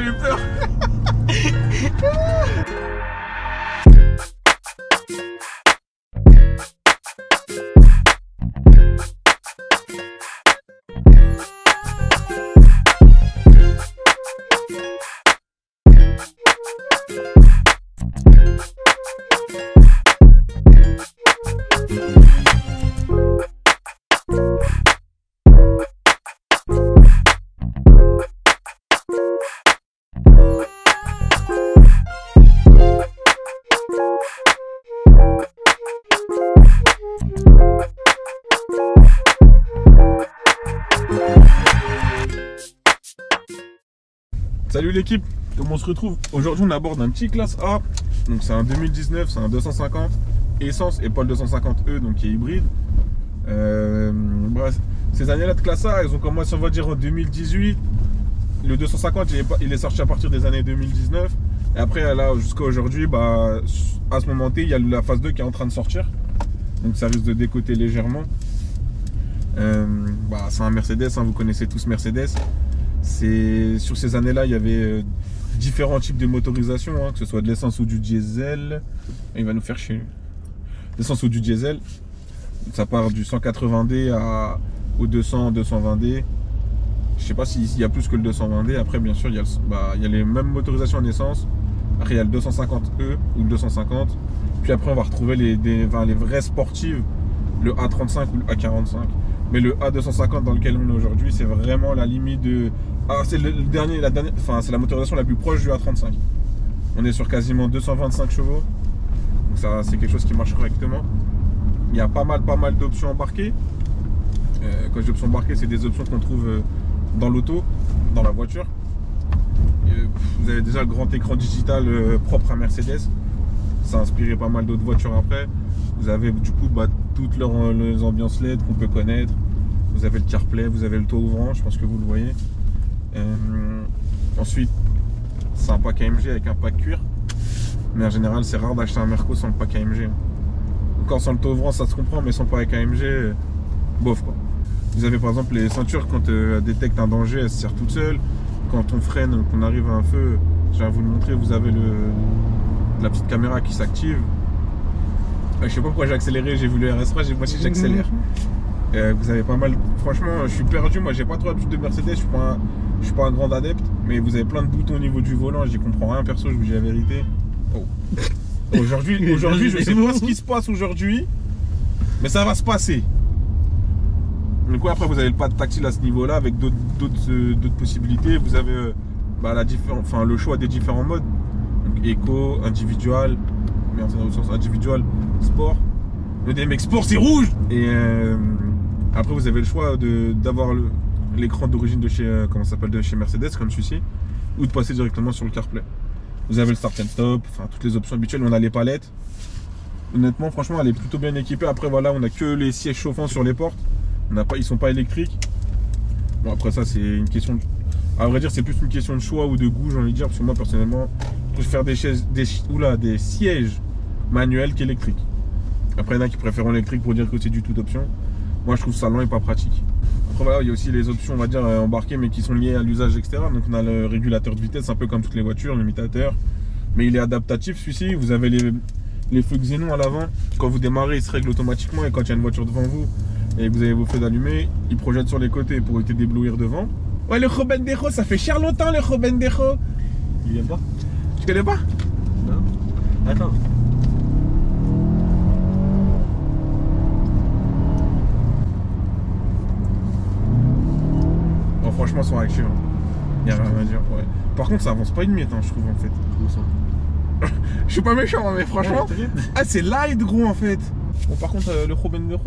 j'ai eu peur. Salut l'équipe, comment on se retrouve? Aujourd'hui on aborde un petit classe A. Donc c'est un 2019, c'est un 250 essence et pas le 250E, donc qui est hybride. Bref, ces années-là de classe A, elles ont commencé, on va dire, en 2018. Le 250, il est sorti à partir des années 2019. Et après, là, jusqu'à aujourd'hui, à ce moment-là, il y a la phase 2 qui est en train de sortir. Donc ça risque de décoter légèrement. C'est un Mercedes, hein, vous connaissez tous Mercedes. Sur ces années-là, il y avait différents types de motorisation, hein, que ce soit de l'essence ou du diesel. Il va nous faire chier. L'essence ou du diesel. Ça part du 180D au 200, 220D. Je sais pas s'il y a plus que le 220D. Après, bien sûr, il y a les mêmes motorisations en essence. Après, il y a le 250E ou le 250. Puis après, on va retrouver les vraies sportives, le A35 ou le A45. Mais le A250 dans lequel on est aujourd'hui, c'est vraiment la limite de... c'est c'est la motorisation la plus proche du A35. On est sur quasiment 225 chevaux. Donc ça, c'est quelque chose qui marche correctement. Il y a pas mal d'options embarquées. Quand je dis options embarquées, c'est des options qu'on trouve dans l'auto, dans la voiture. Vous avez déjà le grand écran digital propre à Mercedes. Ça a inspiré pas mal d'autres voitures après. Vous avez du coup toutes les ambiances LED qu'on peut connaître. Vous avez le CarPlay, vous avez le toit ouvrant, je pense que vous le voyez. Ensuite, c'est un pack AMG avec un pack cuir. Mais en général, c'est rare d'acheter un Merco sans le pack AMG. Encore sans le toit ouvrant, ça se comprend, mais sans pack AMG, bof quoi. Vous avez par exemple les ceintures, quand elles détectent un danger, elles se serrent toutes seules. Quand on freine, qu'on arrive à un feu, je vais vous le montrer, vous avez la petite caméra qui s'active. Je sais pas pourquoi j'ai accéléré, j'ai vu le RS3, moi aussi j'accélère. Vous avez pas mal, franchement je suis perdu, moi j'ai pas trop l'habitude de Mercedes, je suis pas un grand adepte, mais vous avez plein de boutons au niveau du volant, j'y comprends rien perso, je vous dis la vérité. Aujourd'hui je sais pas ce qui se passe aujourd'hui, mais ça va se passer. Donc après vous avez le pad tactile à ce niveau là avec d'autres possibilités, vous avez le choix des différents modes, donc éco, individual, mais dans le sens individual, sport. Le DMX Sport c'est rouge. Et après vous avez le choix d'avoir l'écran d'origine de chez de chez Mercedes comme celui-ci, ou de passer directement sur le CarPlay. Vous avez le start and stop, enfin toutes les options habituelles. On a les palettes. Honnêtement, franchement, elle est plutôt bien équipée. Après voilà, on a que les sièges chauffants sur les portes. Ils sont pas électriques. Bon après ça c'est une question à vrai dire c'est plus une question de choix ou de goût, j'ai envie de dire, parce que moi personnellement je préfère des sièges manuels qu'électriques. Après il y en a qui préfèrent l'électrique pour dire que c'est du tout option. Moi je trouve ça lent et pas pratique. Après voilà, il y a aussi les options on va dire embarquées mais qui sont liées à l'usage extérieur. Donc on a le régulateur de vitesse un peu comme toutes les voitures, l'imitateur. Mais il est adaptatif celui-ci. Vous avez les feux xénon à l'avant. Quand vous démarrez il se règle automatiquement, et quand il y a une voiture devant vous et que vous avez vos feux d'allumés, il projette sur les côtés pour éviter d'éblouir devant. Ouais, le Robendejo, ça fait cher longtemps le Robendejo. Tu viens pas? Tu connais pas? Non. Attends. Bon, franchement, sans action. Il n'y a rien à dire. Ouais. Par contre, ça avance pas une miette, hein, je trouve en fait. Comment ça? Je suis pas méchant, hein, mais franchement. Ouais, c'est light, gros en fait. Bon, par contre, le Robendejo.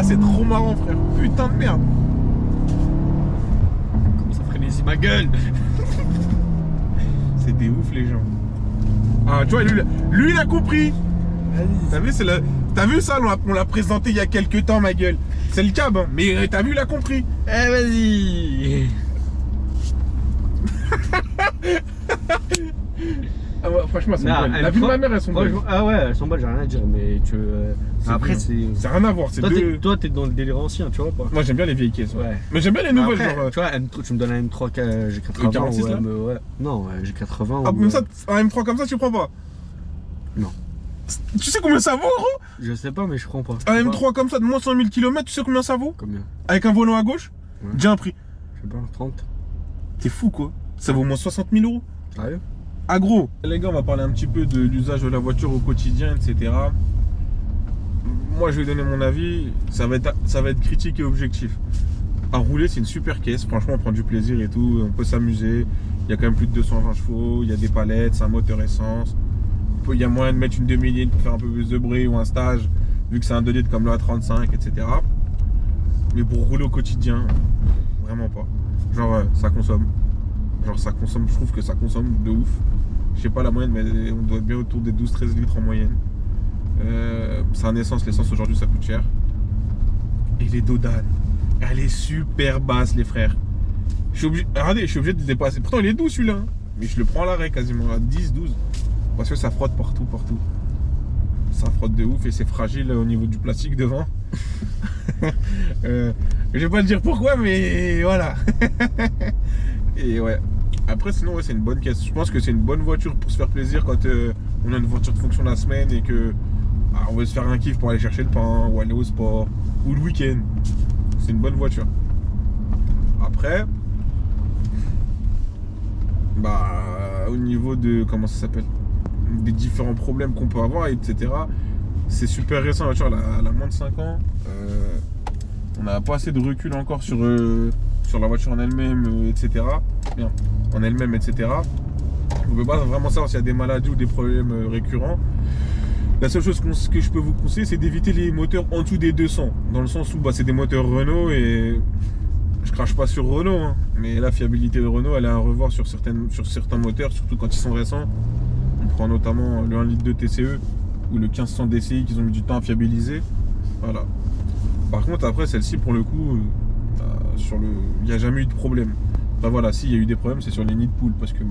C'est trop marrant, frère. Putain de merde. Comment ça frénésie ma gueule? C'est des ouf, les gens. Ah, tu vois, lui il a compris. T'as vu, t'as vu ça, on l'a présenté il y a quelques temps, ma gueule. C'est le cab, hein. Mais t'as vu, il a compris. Eh, vas-y. Ah ouais, franchement, elles sont Non, belles. La vie de ma mère, elles sont belles. Ah ouais, elles sont belles, j'ai rien à dire, mais tu. Après, c'est. Ça n'a rien à voir. C'est deux... Toi, t'es dans le délire ancien, tu vois pas. Moi, j'aime bien les vieilles caisses. Ouais. Mais j'aime bien les nouvelles, Après, genre. tu vois, tu me donnes un M3 G80. Le 46 ou là ouais. Non, G80. Ah, ou, même ça, un M3 comme ça, tu prends pas? Non. Tu sais combien ça vaut, gros? Je sais pas, mais je prends pas. Un M3 comme ça de moins 100 000 km, tu sais combien ça vaut? Combien? Avec un volant à gauche? Ouais. Dis un prix. Je sais pas, 30. T'es fou, quoi. Ça vaut au moins 60 000 euros. Sérieux? Ah gros, les gars, on va parler un petit peu de l'usage de la voiture au quotidien, etc. Moi, je vais donner mon avis. Ça va être critique et objectif. À rouler, c'est une super caisse. Franchement, on prend du plaisir et tout. On peut s'amuser. Il y a quand même plus de 220 chevaux. Il y a des palettes, c'est un moteur essence. Il y a moyen de mettre une demi-litre pour faire un peu plus de bruit ou un stage, vu que c'est un 2 litres comme le A35, etc. Mais pour rouler au quotidien, vraiment pas. Genre, ça consomme. Genre, ça consomme, je trouve que ça consomme de ouf. Je sais pas la moyenne, mais on doit être bien autour des 12-13 litres en moyenne. C'est un essence, l'essence aujourd'hui ça coûte cher. Et les dos d'âne, elle est super basse, les frères. Regardez, je suis obligé de dépasser. Pourtant, il est doux celui-là, hein. Mais je le prends à l'arrêt quasiment, à 10-12. Parce que ça frotte partout. Ça frotte de ouf et c'est fragile au niveau du plastique devant. Je vais pas te dire pourquoi, mais voilà. Et ouais. Après, sinon, ouais, c'est une bonne caisse. Je pense que c'est une bonne voiture pour se faire plaisir quand on a une voiture de fonction la semaine et que on veut se faire un kiff pour aller chercher le pain ou aller au sport ou le week-end. C'est une bonne voiture. Après, au niveau de comment ça s'appelle, des différents problèmes qu'on peut avoir, etc. C'est super récent, la voiture, elle a moins de 5 ans. On n'a pas assez de recul encore sur la voiture en elle-même, etc. Bien, en elle-même, etc. On ne peut pas vraiment savoir s'il y a des maladies ou des problèmes récurrents. La seule chose que je peux vous conseiller, c'est d'éviter les moteurs en dessous des 200. Dans le sens où c'est des moteurs Renault et je crache pas sur Renault, hein, mais la fiabilité de Renault, elle est à revoir sur certains moteurs, surtout quand ils sont récents. On prend notamment le 1 litre de TCE ou le 1500 DCI qu'ils ont mis du temps à fiabiliser. Voilà. Par contre, après, celle-ci, pour le coup, il n'y a jamais eu de problème. Enfin voilà, s'il y a eu des problèmes, c'est sur les nids de poules parce que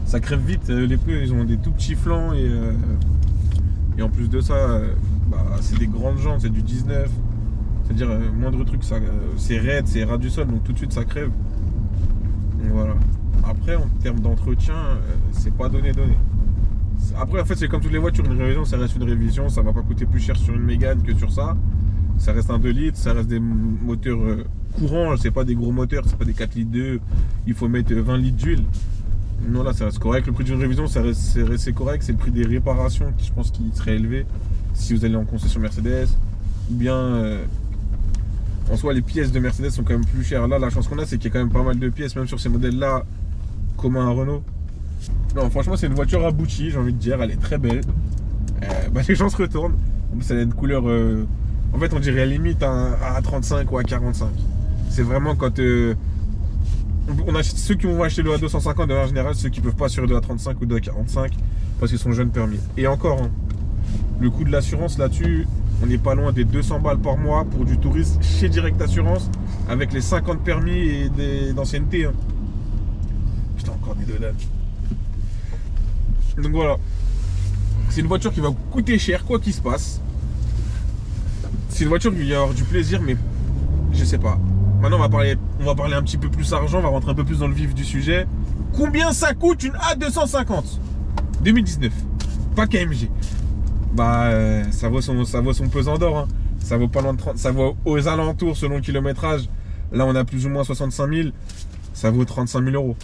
ça crève vite. Les pneus, ils ont des tout petits flancs et en plus de ça, c'est des grandes jantes, c'est du 19. C'est-à-dire, moindre truc, c'est raide, c'est ras du sol, donc tout de suite ça crève. Donc voilà. Après, en termes d'entretien, c'est pas donné. Après, en fait, c'est comme toutes les voitures, une révision, ça reste une révision, ça va pas coûter plus cher sur une Mégane que sur ça. Ça reste un 2 litres, ça reste des moteurs courants, c'est pas des gros moteurs, c'est pas des 4 litres 2, il faut mettre 20 litres d'huile. Non, là, ça reste correct. Le prix d'une révision, c'est correct, c'est le prix des réparations qui, je pense, qui serait élevé si vous allez en concession Mercedes. Ou bien, en soi, les pièces de Mercedes sont quand même plus chères. Là, la chance qu'on a, c'est qu'il y a quand même pas mal de pièces, même sur ces modèles-là, communs à Renault. Non, franchement, c'est une voiture aboutie, j'ai envie de dire, elle est très belle. Les gens se retournent. En plus, elle a une couleur. En fait, on dirait à la limite à 35 ou à 45. C'est vraiment quand. On achète, ceux qui vont acheter le A250, de manière générale, ceux qui ne peuvent pas assurer de A35 ou de A45 parce qu'ils sont jeunes permis. Et encore, hein, le coût de l'assurance là-dessus, on n'est pas loin des 200 balles par mois pour du tourisme chez Direct Assurance avec les 50 permis et d'ancienneté. Hein. Putain, encore des dollars. Donc voilà. C'est une voiture qui va vous coûter cher, quoi qu'il se passe. C'est une voiture qui va y avoir du plaisir, mais je sais pas. Maintenant, on va parler un petit peu plus argent, on va rentrer un peu plus dans le vif du sujet. Combien ça coûte une A250 2019? Pas KMG. Ça vaut son pesant d'or. Hein. Ça vaut pas loin de 30, ça vaut aux alentours selon le kilométrage. Là, on a plus ou moins 65 000. Ça vaut 35 000 euros.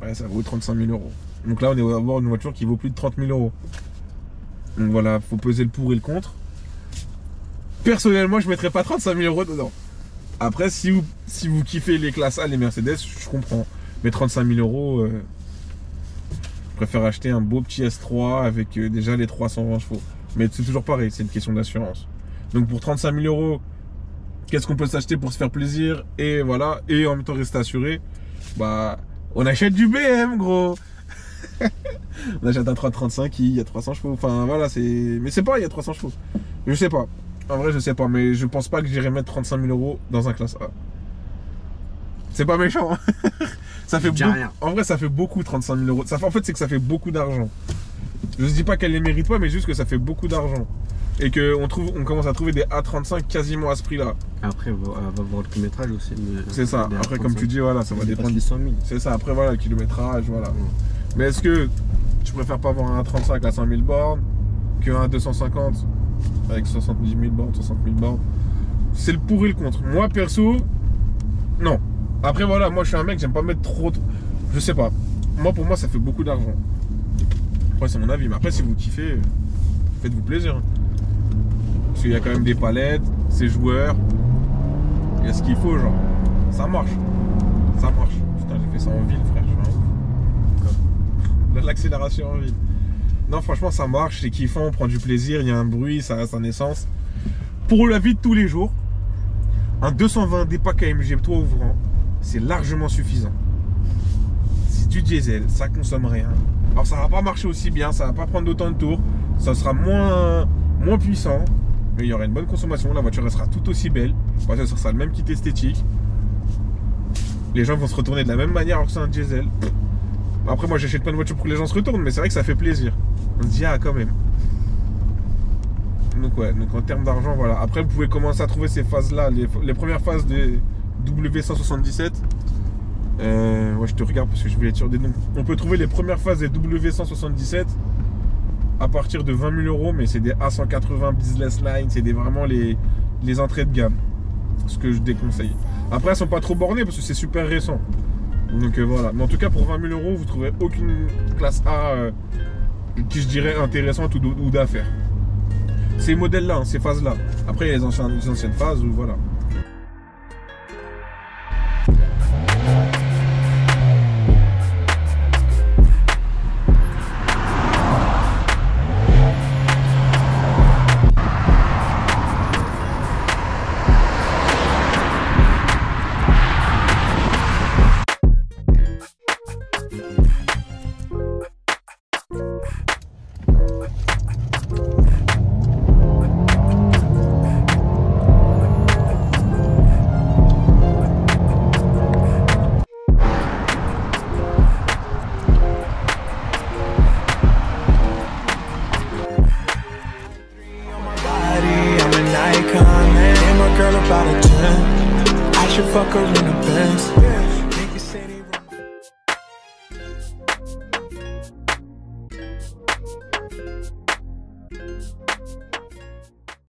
Ouais, ça vaut 35 000 euros. Donc là, on va avoir une voiture qui vaut plus de 30 000 euros. Donc voilà, faut peser le pour et le contre. Personnellement, je mettrais pas 35 000 euros dedans. Après, si vous kiffez les classes A, les Mercedes, je comprends. Mais 35 000 euros, je préfère acheter un beau petit S3 avec déjà les 320 chevaux. Mais c'est toujours pareil, c'est une question d'assurance. Donc pour 35 000 euros, qu'est-ce qu'on peut s'acheter pour se faire plaisir? Et voilà, et en même temps rester assuré. On achète du BM, gros. On achète un 335 il y a 300 chevaux. Enfin voilà, mais c'est pas, il y a 300 chevaux. Je sais pas. En vrai, je sais pas, mais je pense pas que j'irai mettre 35 000 euros dans un classe A. C'est pas méchant, hein. Ça fait en vrai, ça fait beaucoup 35 000 euros. En fait, c'est que ça fait beaucoup d'argent. Je ne dis pas qu'elle les mérite pas, mais juste que ça fait beaucoup d'argent. Et qu'on commence à trouver des A35 quasiment à ce prix-là. Après, on va voir le kilométrage aussi. C'est ça. Après, comme tu dis, voilà, ça va dépendre. Les 100 000. C'est ça. Après, voilà, le kilométrage, voilà. Mais est-ce que tu préfères pas avoir un A35 à 5 000 bornes qu'un 250 avec 70 000 bornes, 60 000 bornes? C'est le pour et le contre. Moi, perso, non. Après, voilà, moi, je suis un mec, j'aime pas mettre trop. Je sais pas. Moi, pour moi, ça fait beaucoup d'argent. Après, c'est mon avis. Mais après, si vous kiffez, faites-vous plaisir. Parce qu'il y a quand même des palettes, c'est joueur. Il y a ce qu'il faut, genre. Ça marche. Ça marche. Putain, j'ai fait ça en ville, frère. Je suis un ouf. L'accélération en ville. Non, franchement, ça marche. C'est kiffant, on prend du plaisir. Il y a un bruit, ça reste en essence. Pour la vie de tous les jours, un 220 DPA KMG toit ouvrant, c'est largement suffisant. C'est du diesel, ça consomme rien. Alors, ça va pas marcher aussi bien, ça va pas prendre autant de tours. Ça sera moins puissant. Mais il y aura une bonne consommation, la voiture restera tout aussi belle. Ça sera le même kit esthétique. Les gens vont se retourner de la même manière alors que c'est un diesel. Après, moi j'achète pas de voiture pour que les gens se retournent, mais c'est vrai que ça fait plaisir. On se dit, ah, quand même. Donc, ouais, donc en termes d'argent, voilà. Après, vous pouvez commencer à trouver ces phases-là, les premières phases des W177. Ouais, je te regarde parce que je voulais être sûr des noms. On peut trouver les premières phases des W177 à partir de 20 000 euros, mais c'est des A180 Business Line, c'est vraiment les entrées de gamme, ce que je déconseille. Après, elles sont pas trop bornées parce que c'est super récent. Donc voilà. Mais en tout cas, pour 20 000 euros, vous trouverez aucune classe A qui, je dirais, intéressante ou d'affaires. Ces modèles-là, hein, ces phases-là. Après, il y a les anciennes phases où voilà. About a 10, I should fuck her in a Benz.